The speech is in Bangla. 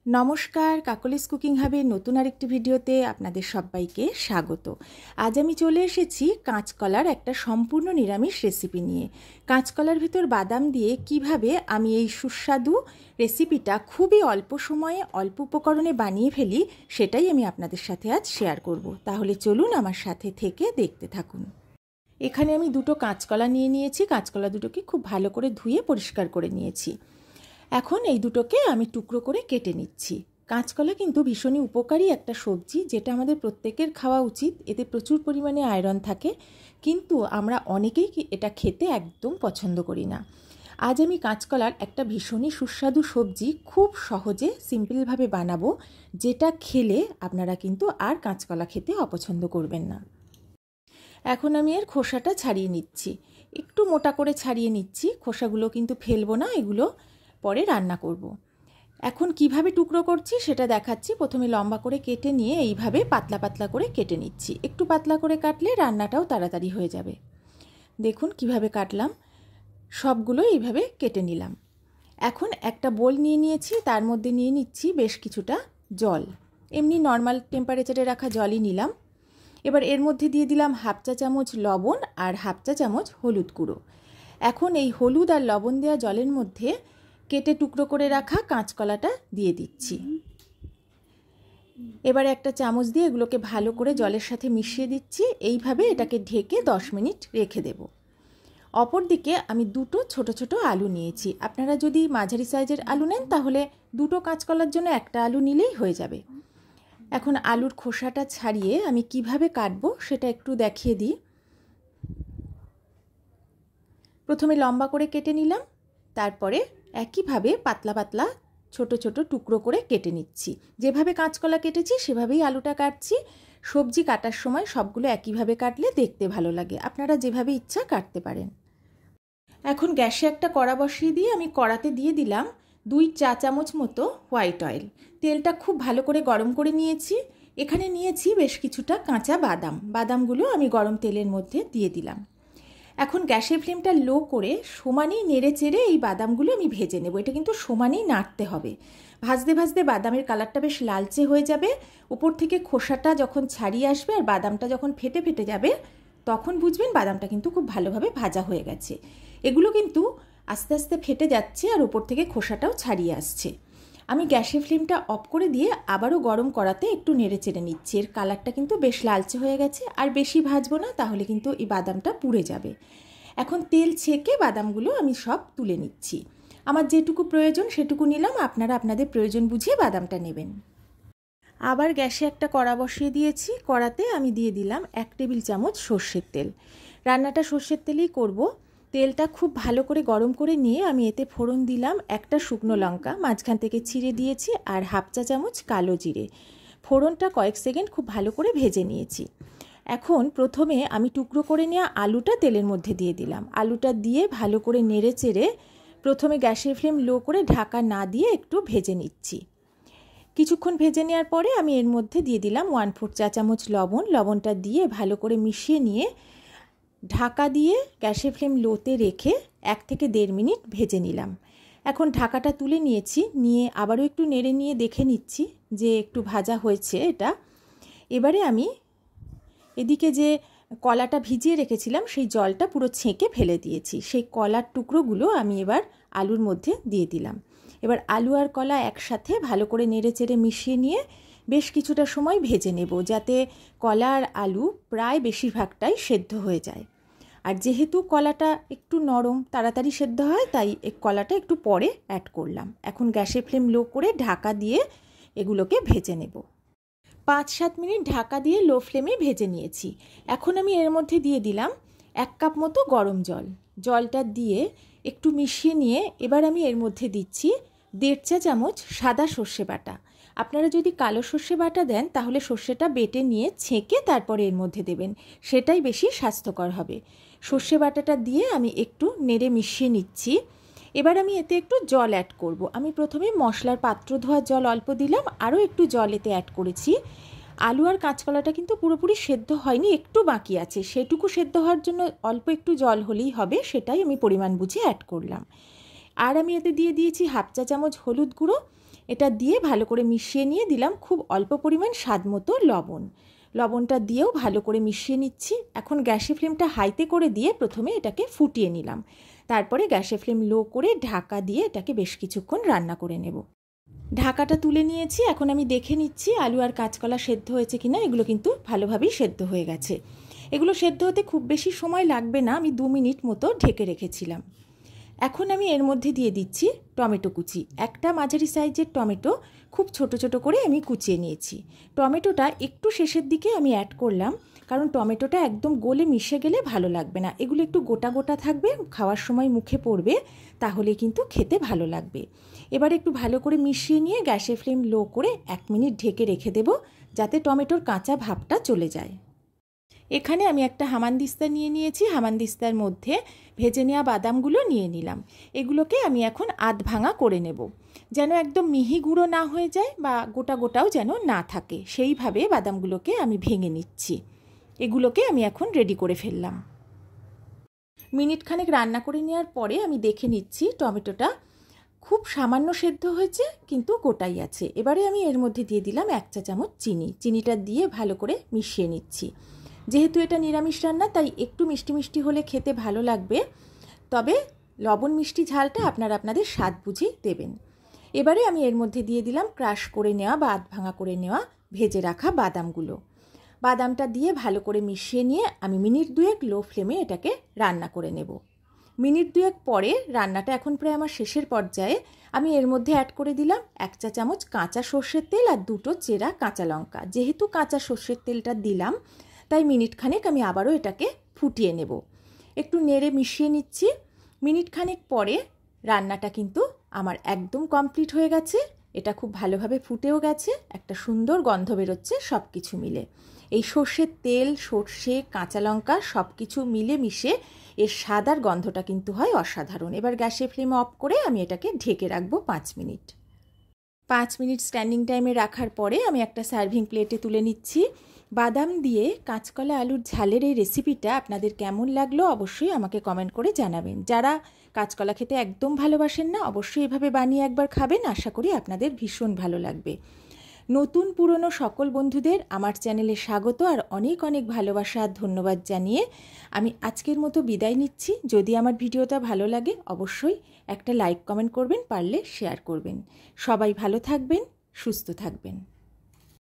নমস্কার, কাকলিস কুকিং হাবের নতুন আরেকটি ভিডিওতে আপনাদের সবাইকে স্বাগত। আজ আমি চলে এসেছি কাঁচকলার একটা সম্পূর্ণ নিরামিষ রেসিপি নিয়ে। কাঁচকলার ভিতর বাদাম দিয়ে কিভাবে আমি এই সুস্বাদু রেসিপিটা খুবই অল্প সময়ে অল্প উপকরণে বানিয়ে ফেলি, সেটাই আমি আপনাদের সাথে আজ শেয়ার করব। তাহলে চলুন আমার সাথে থেকে দেখতে থাকুন। এখানে আমি দুটো কাঁচকলা নিয়ে নিয়েছি। কাঁচকলা দুটোকে খুব ভালো করে ধুয়ে পরিষ্কার করে নিয়েছি। এখন এই দুটোকে আমি টুকরো করে কেটে নিচ্ছি। কাঁচকলা কিন্তু ভীষণই উপকারী একটা সবজি, যেটা আমাদের প্রত্যেকের খাওয়া উচিত। এতে প্রচুর পরিমাণে আয়রন থাকে, কিন্তু আমরা অনেকেই এটা খেতে একদম পছন্দ করি না। আজ আমি কাঁচকলার একটা ভীষণই সুস্বাদু সবজি খুব সহজে সিম্পলভাবে বানাবো, যেটা খেলে আপনারা কিন্তু আর কাঁচকলা খেতে অপছন্দ করবেন না। এখন আমি এর খোসাটা ছাড়িয়ে নিচ্ছি, একটু মোটা করে ছাড়িয়ে নিচ্ছি। খোসাগুলো কিন্তু ফেলবো না, এগুলো পরে রান্না করব। এখন কিভাবে টুকরো করছি সেটা দেখাচ্ছি। প্রথমে লম্বা করে কেটে নিয়ে এইভাবে পাতলা পাতলা করে কেটে নিচ্ছি। একটু পাতলা করে কাটলে রান্নাটাও তাড়াতাড়ি হয়ে যাবে। দেখুন কিভাবে কাটলাম, সবগুলো এইভাবে কেটে নিলাম। এখন একটা বোল নিয়ে নিয়েছি, তার মধ্যে নিয়ে নিচ্ছি বেশ কিছুটা জল। এমনি নর্মাল টেম্পারেচারে রাখা জলই নিলাম। এবার এর মধ্যে দিয়ে দিলাম হাফ চা চামচ লবণ আর হাফ চা চামচ হলুদ গুঁড়ো। এখন এই হলুদ আর লবণ দেওয়া জলের মধ্যে কেটে টুকরো করে রাখা কাঁচকলাটা দিয়ে দিচ্ছি। এবারে একটা চামচ দিয়ে এগুলোকে ভালো করে জলের সাথে মিশিয়ে দিচ্ছি। এইভাবে এটাকে ঢেকে 10 মিনিট রেখে দেব। অপরদিকে আমি দুটো ছোট ছোট আলু নিয়েছি। আপনারা যদি মাঝারি সাইজের আলু নেন তাহলে দুটো কাঁচকলার জন্য একটা আলু নিলেই হয়ে যাবে। এখন আলুর খোসাটা ছাড়িয়ে আমি কিভাবে কাটবো সেটা একটু দেখিয়ে দিই। প্রথমে লম্বা করে কেটে নিলাম, তারপরে একইভাবে পাতলা পাতলা ছোট ছোট টুকরো করে কেটে নিচ্ছি। যেভাবে কাঁচকলা কেটেছি সেভাবেই আলুটা কাটছি। সবজি কাটার সময় সবগুলো একইভাবে কাটলে দেখতে ভালো লাগে। আপনারা যেভাবে ইচ্ছা কাটতে পারেন। এখন গ্যাসে একটা কড়া বসিয়ে দিয়ে আমি কড়াতে দিয়ে দিলাম 2 চা চামচ মতো হোয়াইট অয়েল। তেলটা খুব ভালো করে গরম করে নিয়েছি। এখানে নিয়েছি বেশ কিছুটা কাঁচা বাদাম। বাদামগুলো আমি গরম তেলের মধ্যে দিয়ে দিলাম। এখন গ্যাসের ফ্লেমটা লো করে সমানেই নেড়ে চেড়ে এই বাদামগুলো আমি ভেজে নেব। এটা কিন্তু সমানেই নাড়তে হবে। ভাজতে ভাজতে বাদামের কালারটা বেশ লালচে হয়ে যাবে। উপর থেকে খোসাটা যখন ছাড়িয়ে আসবে আর বাদামটা যখন ফেটে ফেটে যাবে, তখন বুঝবেন বাদামটা কিন্তু খুব ভালোভাবে ভাজা হয়ে গেছে। এগুলো কিন্তু আস্তে আস্তে ফেটে যাচ্ছে আর উপর থেকে খোসাটাও ছাড়িয়ে আসছে। আমি গ্যাসের ফ্লেমটা অফ করে দিয়ে আবারও গরম কড়াতে একটু নেড়ে চেড়ে নিচ্ছি। এর কালারটা কিন্তু বেশ লালচে হয়ে গেছে। আর বেশি ভাজবো না, তাহলে কিন্তু এই বাদামটা পুড়ে যাবে। এখন তেল ছেঁকে বাদামগুলো আমি সব তুলে নিচ্ছি। আমার যেটুকু প্রয়োজন সেটুকু নিলাম, আপনারা আপনাদের প্রয়োজন বুঝিয়ে বাদামটা নেবেন। আবার গ্যাসে একটা কড়া বসিয়ে দিয়েছি। কড়াতে আমি দিয়ে দিলাম 1 টেবিল চামচ সর্ষের তেল। রান্নাটা সর্ষের তেলেই করব। তেলটা খুব ভালো করে গরম করে নিয়ে আমি এতে ফোড়ন দিলাম একটা শুকনো লঙ্কা মাঝখান থেকে ছিঁড়ে দিয়েছি, আর হাফ চা চামচ কালো জিরে। ফোড়নটা কয়েক সেকেন্ড খুব ভালো করে ভেজে নিয়েছি। এখন প্রথমে আমি টুকরো করে নেওয়া আলুটা তেলের মধ্যে দিয়ে দিলাম। আলুটা দিয়ে ভালো করে নেড়ে চেড়ে প্রথমে গ্যাসের ফ্লেম লো করে ঢাকা না দিয়ে একটু ভেজে নিচ্ছি। কিছুক্ষণ ভেজে নেওয়ার পরে আমি এর মধ্যে দিয়ে দিলাম 1/4 চা চামচ লবণ। লবণটা দিয়ে ভালো করে মিশিয়ে নিয়ে ঢাকা দিয়ে গ্যাসের ফ্লেম লোতে রেখে 1 থেকে 1.5 মিনিট ভেজে নিলাম। এখন ঢাকাটা তুলে নিয়েছি, নিয়ে আবারও একটু নেড়ে নিয়ে দেখে নিচ্ছি যে একটু ভাজা হয়েছে এটা। এবারে আমি এদিকে যে কলাটা ভিজিয়ে রেখেছিলাম সেই জলটা পুরো ছেঁকে ফেলে দিয়েছি। সেই কলার টুকরোগুলো আমি এবার আলুর মধ্যে দিয়ে দিলাম। এবার আলু আর কলা একসাথে ভালো করে নেড়ে চেড়ে মিশিয়ে নিয়ে বেশ কিছুটা সময় ভেজে নেব, যাতে কলা আর আলু প্রায় বেশিরভাগটাই সেদ্ধ হয়ে যায়। আর যেহেতু কলাটা একটু নরম, তাড়াতাড়ি সেদ্ধ হয়, তাই এই কলাটা একটু পরে অ্যাড করলাম। এখন গ্যাসের ফ্লেম লো করে ঢাকা দিয়ে এগুলোকে ভেজে নেব। 5-7 মিনিট ঢাকা দিয়ে লো ফ্লেমে ভেজে নিয়েছি। এখন আমি এর মধ্যে দিয়ে দিলাম 1 কাপ মতো গরম জল। জলটা দিয়ে একটু মিশিয়ে নিয়ে এবার আমি এর মধ্যে দিচ্ছি 1.5 চা চামচ সাদা সর্ষে বাটা। আপনারা যদি কালো সর্ষে বাটা দেন তাহলে সর্ষেটা বেটে নিয়ে ছেঁকে তারপরে এর মধ্যে দেবেন, সেটাই বেশি স্বাস্থ্যকর হবে। সর্ষে বাটাটা দিয়ে আমি একটু নেড়ে মিশিয়ে নিচ্ছি। এবার আমি এতে একটু জল অ্যাড করব। আমি প্রথমে মশলার পাত্র ধোয়ার জল অল্প দিলাম, আরও একটু জল এতে অ্যাড করেছি। আলু আর কাঁচকলাটা কিন্তু পুরোপুরি সেদ্ধ হয়নি, একটু বাকি আছে। সেটুকু সেদ্ধ হওয়ার জন্য অল্প একটু জল হলেই হবে, সেটাই আমি পরিমাণ বুঝে অ্যাড করলাম। আর আমি এতে দিয়ে দিয়েছি হাফ চা চামচ হলুদ গুঁড়ো। এটা দিয়ে ভালো করে মিশিয়ে নিয়ে দিলাম খুব অল্প পরিমাণ স্বাদ মতো লবণ। লবণটা দিয়েও ভালো করে মিশিয়ে নিচ্ছি। এখন গ্যাসের ফ্লেমটা হাইতে করে দিয়ে প্রথমে এটাকে ফুটিয়ে নিলাম। তারপরে গ্যাসের ফ্লেম লো করে ঢাকা দিয়ে এটাকে বেশ কিছুক্ষণ রান্না করে নেব। ঢাকাটা তুলে নিয়েছি। এখন আমি দেখে নিচ্ছি আলু আর কাঁচকলা সেদ্ধ হয়েছে কিনা। এগুলো কিন্তু ভালোভাবেই সেদ্ধ হয়ে গেছে। এগুলো সেদ্ধ হতে খুব বেশি সময় লাগবে না, আমি 2 মিনিট মতো ঢেকে রেখেছিলাম। এখন আমি এর মধ্যে দিয়ে দিচ্ছি টমেটো কুচি। একটা মাঝারি সাইজের টমেটো খুব ছোট ছোট করে আমি কুচিয়ে নিয়েছি। টমেটোটা একটু শেষের দিকে আমি অ্যাড করলাম, কারণ টমেটোটা একদম গলে মিশে গেলে ভালো লাগবে না। এগুলো একটু গোটা গোটা থাকবে, খাওয়ার সময় মুখে পড়বে, তাহলে কিন্তু খেতে ভালো লাগবে। এবার একটু ভালো করে মিশিয়ে নিয়ে গ্যাসের ফ্লেম লো করে 1 মিনিট ঢেকে রেখে দেব, যাতে টমেটোর কাঁচা ভাবটা চলে যায়। এখানে আমি একটা হামানদিস্তা নিয়ে নিয়েছি। হামানদিস্তার মধ্যে ভেজে নেওয়া বাদামগুলো নিয়ে নিলাম। এগুলোকে আমি এখন আধ ভাঙা করে নেব, যেন একদম মিহি গুঁড়ো না হয়ে যায় বা গোটা গোটাও যেন না থাকে, সেইভাবে বাদামগুলোকে আমি ভেঙে নিচ্ছি। এগুলোকে আমি এখন রেডি করে ফেললাম। মিনিট খানেক রান্না করে নেওয়ার পরে আমি দেখে নিচ্ছি টমেটোটা খুব সামান্য সেদ্ধ হয়েছে, কিন্তু গোটাই আছে। এবারে আমি এর মধ্যে দিয়ে দিলাম 1 চা চামচ চিনি। চিনিটা দিয়ে ভালো করে মিশিয়ে নিচ্ছি। যেহেতু এটা নিরামিষ রান্না, তাই একটু মিষ্টি মিষ্টি হলে খেতে ভালো লাগবে, তবে লবণ মিষ্টি ঝালটা আপনারা আপনাদের স্বাদ বুঝে দেবেন। এবারে আমি এর মধ্যে দিয়ে দিলাম ক্রাশ করে নেওয়া বা আধ ভাঙা করে নেওয়া ভেজে রাখা বাদামগুলো। বাদামটা দিয়ে ভালো করে মিশিয়ে নিয়ে আমি মিনিট 2 লো ফ্লেমে এটাকে রান্না করে নেব। মিনিট 2 পরে রান্নাটা এখন প্রায় আমার শেষের পর্যায়ে। আমি এর মধ্যে অ্যাড করে দিলাম 1 চা চামচ কাঁচা সর্ষের তেল আর 2টো চেরা কাঁচা লঙ্কা। যেহেতু কাঁচা সর্ষের তেলটা দিলাম, তাই মিনিট খানেক আমি আবারও এটাকে ফুটিয়ে নেব। একটু নেড়ে মিশিয়ে নিচ্ছি। মিনিট খানেক পরে রান্নাটা কিন্তু আমার একদম কমপ্লিট হয়ে গেছে। এটা খুব ভালোভাবে ফুটেও গেছে, একটা সুন্দর গন্ধ বেরোচ্ছে সব কিছু মিলে। এই সর্ষের তেল, সর্ষে, কাঁচা লঙ্কা সব কিছু মিলে মিশে এর স্বাদ আর গন্ধটা কিন্তু হয় অসাধারণ। এবার গ্যাসের ফ্লেম অফ করে আমি এটাকে ঢেকে রাখবো 5 মিনিট। 5 মিনিট স্ট্যান্ডিং টাইমে রাখার পরে আমি একটা সার্ভিং প্লেটে তুলে নিচ্ছি। বাদাম দিয়ে কাঁচকলা আলুর ঝালের এই রেসিপিটা আপনাদের কেমন লাগলো অবশ্যই আমাকে কমেন্ট করে জানাবেন। যারা কাঁচকলা খেতে একদম ভালোবাসেন না, অবশ্যই এভাবে বানিয়ে একবার খাবেন। আশা করি আপনাদের ভীষণ ভালো লাগবে। নতুন পুরনো সকল বন্ধুদের আমার চ্যানেলে স্বাগত আর অনেক অনেক ভালোবাসা আর ধন্যবাদ জানিয়ে আমি আজকের মতো বিদায় নিচ্ছি। যদি আমার ভিডিওটা ভালো লাগে অবশ্যই একটা লাইক কমেন্ট করবেন, পারলে শেয়ার করবেন। সবাই ভালো থাকবেন, সুস্থ থাকবেন।